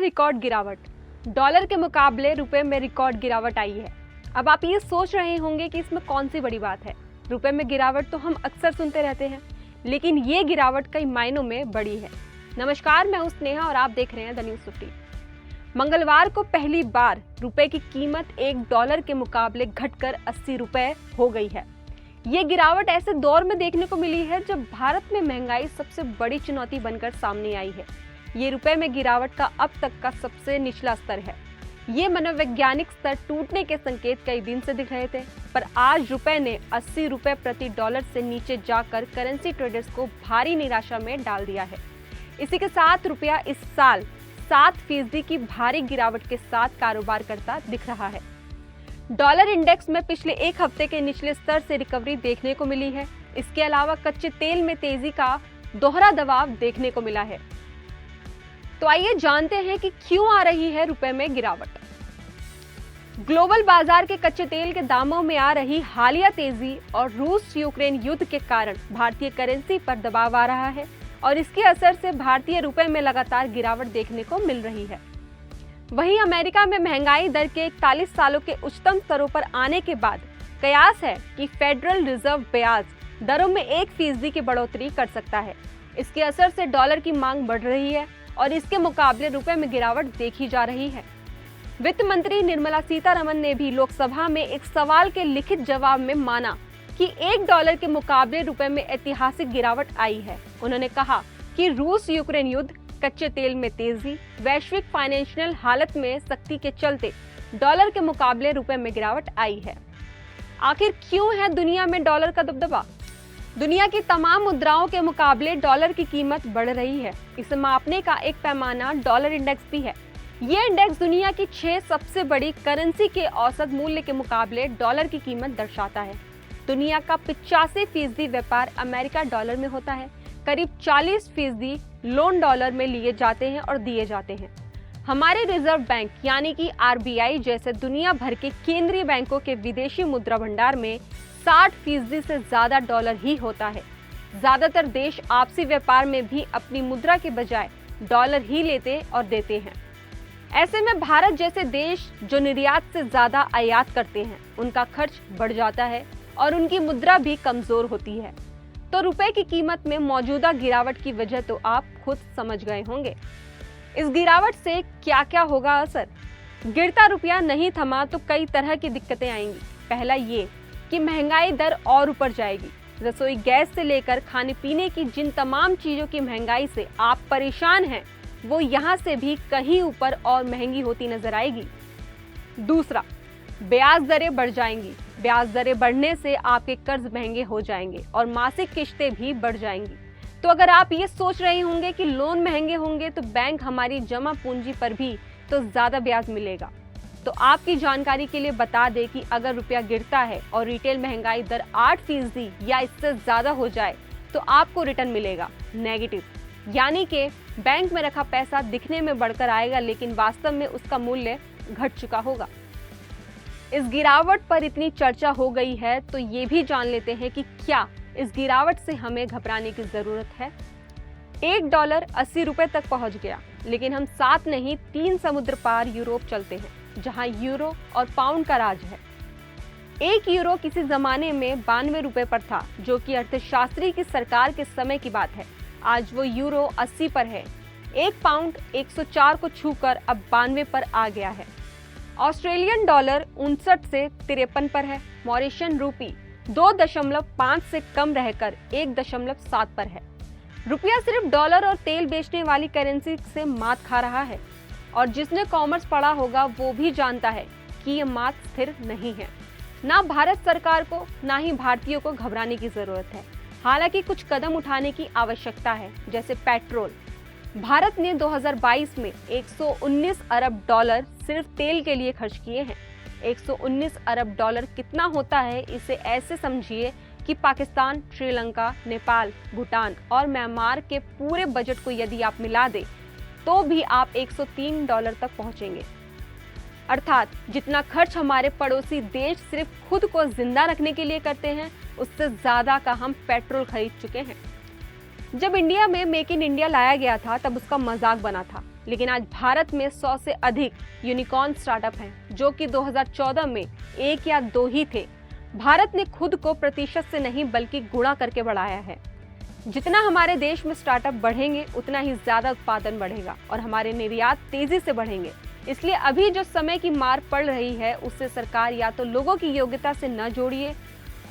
Record गिरावट। Dollar के मुकाबले रुपए में रिकॉर्ड गिरावट आई है। अब आप ये सोच रहे होंगे कि इसमें कौन सी बड़ी बात है। रुपए में गिरावट तो हम अक्सर सुनते रहते हैं, लेकिन ये गिरावट कई मायनों में बड़ी है। नमस्कार, मैं हूं स्नेहा और आप देख रहे हैं द न्यूज़ 15। मंगलवार को पहली बार रुपए की कीमत $1 के मुकाबले घटकर 80 रुपए हो गई है। ये गिरावट ऐसे दौर में देखने को मिली है जब भारत में महंगाई सबसे बड़ी चुनौती बनकर सामने आई है। ये रुपए में गिरावट का अब तक का सबसे निचला स्तर है। ये मनोवैज्ञानिक स्तर टूटने के संकेत कई दिन से दिख रहे थे, पर आज रुपए ने 80 रुपए प्रति डॉलर से नीचे जाकर करेंसी ट्रेडर्स को भारी निराशा में डाल दिया है। इसी के साथ रुपया इस साल 7% की भारी गिरावट के साथ कारोबार करता दिख रहा है। डॉलर इंडेक्स में पिछले एक हफ्ते के निचले स्तर से रिकवरी देखने को मिली है। इसके अलावा कच्चे तेल में तेजी का दोहरा दबाव देखने को मिला है। तो आइए जानते हैं कि क्यों आ रही है रुपए में गिरावट। ग्लोबल बाजार के कच्चे तेल के दामों में आ रही हालिया तेजी और रूस यूक्रेन युद्ध के कारण भारतीय करेंसी पर दबाव आ रहा है और इसके असर से भारतीय रुपए में लगातार गिरावट देखने को मिल रही है। वहीं अमेरिका में महंगाई दर के 41 सालों के उच्चतम स्तरों पर आने के बाद कयास है कि फेडरल रिजर्व ब्याज दरों में 1% की बढ़ोतरी कर सकता है। इसके असर से डॉलर की मांग बढ़ रही है और इसके मुकाबले रुपए में गिरावट देखी जा रही है। वित्त मंत्री निर्मला सीतारमण ने भी लोकसभा में एक सवाल के लिखित जवाब में माना कि $1 के मुकाबले रुपए में ऐतिहासिक गिरावट आई है। उन्होंने कहा कि रूस यूक्रेन युद्ध, कच्चे तेल में तेजी, वैश्विक फाइनेंशियल हालत में सख्ती के चलते डॉलर के मुकाबले रुपए में गिरावट आई है। आखिर क्यों है दुनिया में डॉलर का दबदबा? दुनिया की तमाम मुद्राओं के मुकाबले डॉलर की कीमत बढ़ रही है। इसे मापने का एक पैमाना डॉलर इंडेक्स भी है। ये इंडेक्स दुनिया की 6 सबसे बड़ी करेंसी के औसत मूल्य के मुकाबले डॉलर की कीमत दर्शाता है। दुनिया का 85% व्यापार अमेरिका डॉलर में होता है। करीब 40% लोन डॉलर में लिए जाते हैं और दिए जाते हैं। हमारे रिजर्व बैंक यानी कि RBI जैसे दुनिया भर के केंद्रीय बैंकों के विदेशी मुद्रा भंडार में 60% से ज्यादा डॉलर ही होता है। ज्यादातर देश आपसी व्यापार में भी अपनी मुद्रा के बजाय डॉलर ही लेते और देते हैं। ऐसे में भारत जैसे देश जो निर्यात से ज्यादा आयात करते हैं, उनका खर्च बढ़ जाता है और उनकी मुद्रा भी कमजोर होती है। तो रुपए की कीमत में मौजूदा गिरावट की वजह तो आप खुद समझ गए होंगे। इस गिरावट से क्या क्या होगा असर? गिरता रुपया नहीं थमा तो कई तरह की दिक्कतें आएंगी। पहला ये कि महंगाई दर और ऊपर जाएगी। रसोई गैस से लेकर खाने पीने की जिन तमाम चीजों की महंगाई से आप परेशान हैं, वो यहाँ से भी कहीं ऊपर और महंगी होती नजर आएगी। दूसरा, ब्याज दरें बढ़ जाएंगी। ब्याज दरें बढ़ने से आपके कर्ज महंगे हो जाएंगे और मासिक किश्तें भी बढ़ जाएंगी। तो अगर आप ये सोच रहे होंगे कि लोन महंगे होंगे तो बैंक हमारी जमा पूंजी पर भी तो ज्यादा ब्याज मिलेगा, तो आपकी जानकारी के लिए बता दें कि अगर रुपया गिरता है और रिटेल महंगाई दर 8% या इससे ज्यादा हो जाए तो आपको रिटर्न मिलेगा नेगेटिव, यानी कि बैंक में रखा पैसा दिखने में बढ़कर आएगा लेकिन वास्तव में उसका मूल्य घट चुका होगा। इस गिरावट पर इतनी चर्चा हो गई है तो ये भी जान लेते हैं कि क्या इस गिरावट से हमें घबराने की जरूरत है। $1 80 रुपए तक पहुंच गया, लेकिन हम 7 नहीं 3 समुद्र पार यूरोप चलते हैं, जहां यूरो और पाउंड का राज है। 1 यूरो किसी जमाने में 92 रुपए पर था, जो कि अर्थशास्त्री की सरकार के समय की बात है। आज वो यूरो 80 पर है। 1 पाउंड 104 को छूकर अब 92 पर आ गया है। ऑस्ट्रेलियन डॉलर 59 से 53 पर है। मॉरिशियन रूपी 2.5 से कम रहकर 1.7 पर है। रुपया सिर्फ डॉलर और तेल बेचने वाली करेंसी से मात खा रहा है और जिसने कॉमर्स पढ़ा होगा वो भी जानता है कि ये मात स्थिर नहीं है। ना भारत सरकार को ना ही भारतीयों को घबराने की जरूरत है। हालांकि कुछ कदम उठाने की आवश्यकता है, जैसे पेट्रोल। भारत ने 2022 में $119 अरब सिर्फ तेल के लिए खर्च किए हैं। $119 अरब कितना होता है, इसे ऐसे समझिए कि पाकिस्तान, श्रीलंका, नेपाल, भूटान और म्यांमार के पूरे बजट को यदि आप मिला दें तो भी आप $103 तक पहुंचेंगे। अर्थात जितना खर्च हमारे पड़ोसी देश सिर्फ खुद को जिंदा रखने के लिए करते हैं, उससे ज्यादा का हम पेट्रोल खरीद चुके हैं। जब इंडिया में मेक इन इंडिया लाया गया था तब उसका मजाक बना था, लेकिन आज भारत में 100 से अधिक यूनिकॉर्न स्टार्टअप हैं, जो कि 2014 में 1 या 2 ही थे। भारत ने खुद को प्रतिशत से नहीं बल्कि गुणा करके बढ़ाया है। जितना हमारे देश में स्टार्टअप बढ़ेंगे उतना ही ज्यादा उत्पादन बढ़ेगा और हमारे निर्यात तेजी से बढ़ेंगे। इसलिए अभी जो समय की मार पड़ रही है उससे सरकार या तो लोगों की योग्यता से न जोड़िए।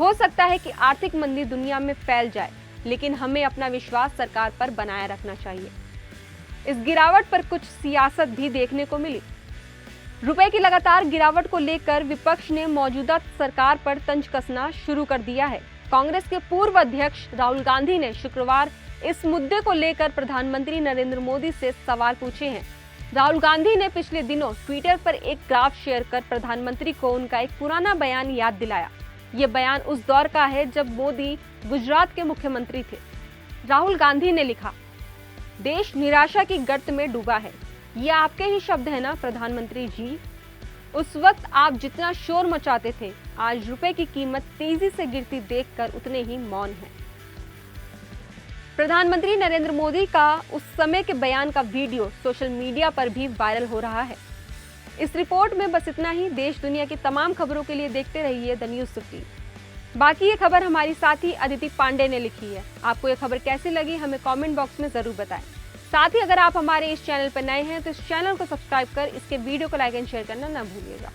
हो सकता है कि आर्थिक मंदी दुनिया में फैल जाए, लेकिन हमें अपना विश्वास सरकार पर बनाए रखना चाहिए। इस गिरावट पर कुछ सियासत भी देखने को मिली। रुपए की लगातार गिरावट को लेकर विपक्ष ने मौजूदा सरकार पर तंज कसना शुरू कर दिया है। कांग्रेस के पूर्व अध्यक्ष राहुल गांधी ने शुक्रवार इस मुद्दे को लेकर प्रधानमंत्री नरेंद्र मोदी से सवाल पूछे हैं। राहुल गांधी ने पिछले दिनों ट्विटर पर एक ग्राफ शेयर कर प्रधानमंत्री को उनका एक पुराना बयान याद दिलाया। ये बयान उस दौर का है जब मोदी गुजरात के मुख्यमंत्री थे। राहुल गांधी ने लिखा, देश निराशा की गर्त में डूबा है। ये आपके ही शब्द है ना प्रधानमंत्री जी? उस वक्त आप जितना शोर मचाते थे, आज रुपए की कीमत तेजी से गिरती देखकर उतने ही मौन हैं। प्रधानमंत्री नरेंद्र मोदी का उस समय के बयान का वीडियो सोशल मीडिया पर भी वायरल हो रहा है। इस रिपोर्ट में बस इतना ही। देश दुनिया की तमाम खबरों के लिए देखते रहिए द न्यूज़ 15। बाकी ये खबर हमारी साथी अदिति पांडे ने लिखी है। आपको ये खबर कैसी लगी हमें कमेंट बॉक्स में जरूर बताएं। साथ ही अगर आप हमारे इस चैनल पर नए हैं तो इस चैनल को सब्सक्राइब कर इसके वीडियो को लाइक एंड शेयर करना ना भूलिएगा।